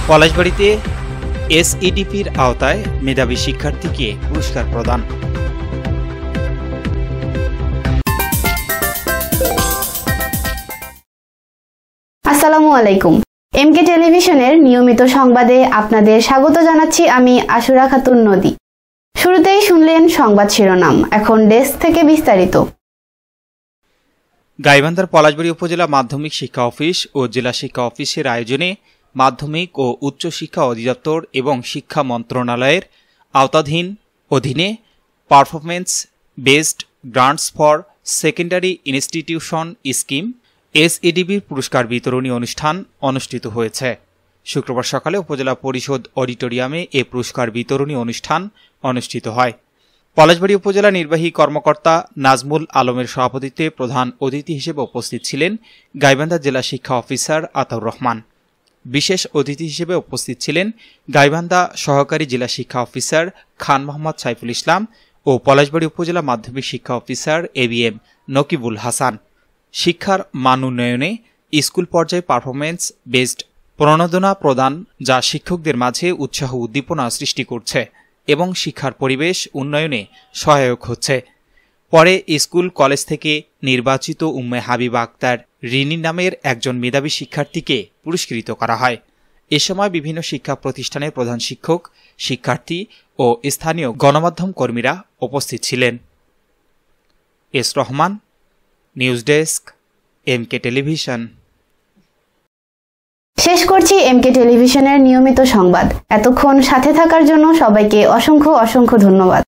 পলাশবাড়ীতে এসইডিপির আওতায় মেধাবী শিক্ষার্থীকে পুরস্কার প্রদান। আসসালামু আলাইকুম। এমকে টেলিভিশনের নিয়মিত সংবাদে আপনাদের স্বাগত জানাচ্ছি আমি আশুরা খাতুন নদী। শুরুতেই শুনলেন সংবাদ শিরোনাম, এখন ডেস্ক থেকে বিস্তারিত। গাইবান্ধার পলাশবাড়ী উপজেলা মাধ্যমিক শিক্ষা অফিস ও জেলা শিক্ষা অফিসের আয়োজনে মাধ্যমিক ও উচ্চ শিক্ষা অধিদপ্তর এবং শিক্ষা মন্ত্রণালয়ের অধীনে performance based grants for secondary institution scheme এসইডিবির পুরস্কার বিতরণী অনুষ্ঠান অনুষ্ঠিত হয়েছে। শুক্রবার সকালে উপজেলা পরিষদ অডিটোরিয়ামে এ পুরস্কার বিতরণী অনুষ্ঠান অনুষ্ঠিত হয়। পলাশবাড়ী উপজেলা নির্বাহী কর্মকর্তা নাজমুল আলমের সভাপতিত্বে প্রধান অতিথি হিসেবে উপস্থিত ছিলেন গাইবান্ধা জেলা শিক্ষা অফিসার আতাউর রহমান। বিশেষ অতিথি হিসেবে উপস্থিত ছিলেন গাইবান্ধা সহকারী জেলা শিক্ষা অফিসার খান মোহাম্মদ সাইফুল ইসলাম ও পলাশবাড়ী উপজেলা মাধ্যমিক শিক্ষা অফিসার এবিএম নকিবুল হাসান। শিক্ষার মান উন্নয়নে স্কুল পর্যায়ে পারফরমেন্স বেসড প্রণোদনা প্রদান, যা শিক্ষকদের মাঝে উৎসাহ উদ্দীপনা সৃষ্টি করছে এবং শিক্ষার পরিবেশ উন্নয়নে সহায়ক হচ্ছে। পরে স্কুল কলেজ থেকে নির্বাচিত উম্মে হাবিবা আক্তার রিনি নামের একজন মেধাবী শিক্ষার্থীকে পুরস্কৃত করা হয়। এ সময় বিভিন্ন শিক্ষা প্রতিষ্ঠানের প্রধান শিক্ষক, শিক্ষার্থী ও স্থানীয় গণমাধ্যম কর্মীরা উপস্থিত ছিলেন। S Rahman, news desk, MK television. শেষ করছি এমকে টেলিভিশনের নিয়মিত সংবাদ। এতক্ষণ সাথে থাকার জন্য সবাইকে অসংখ্য ধন্যবাদ।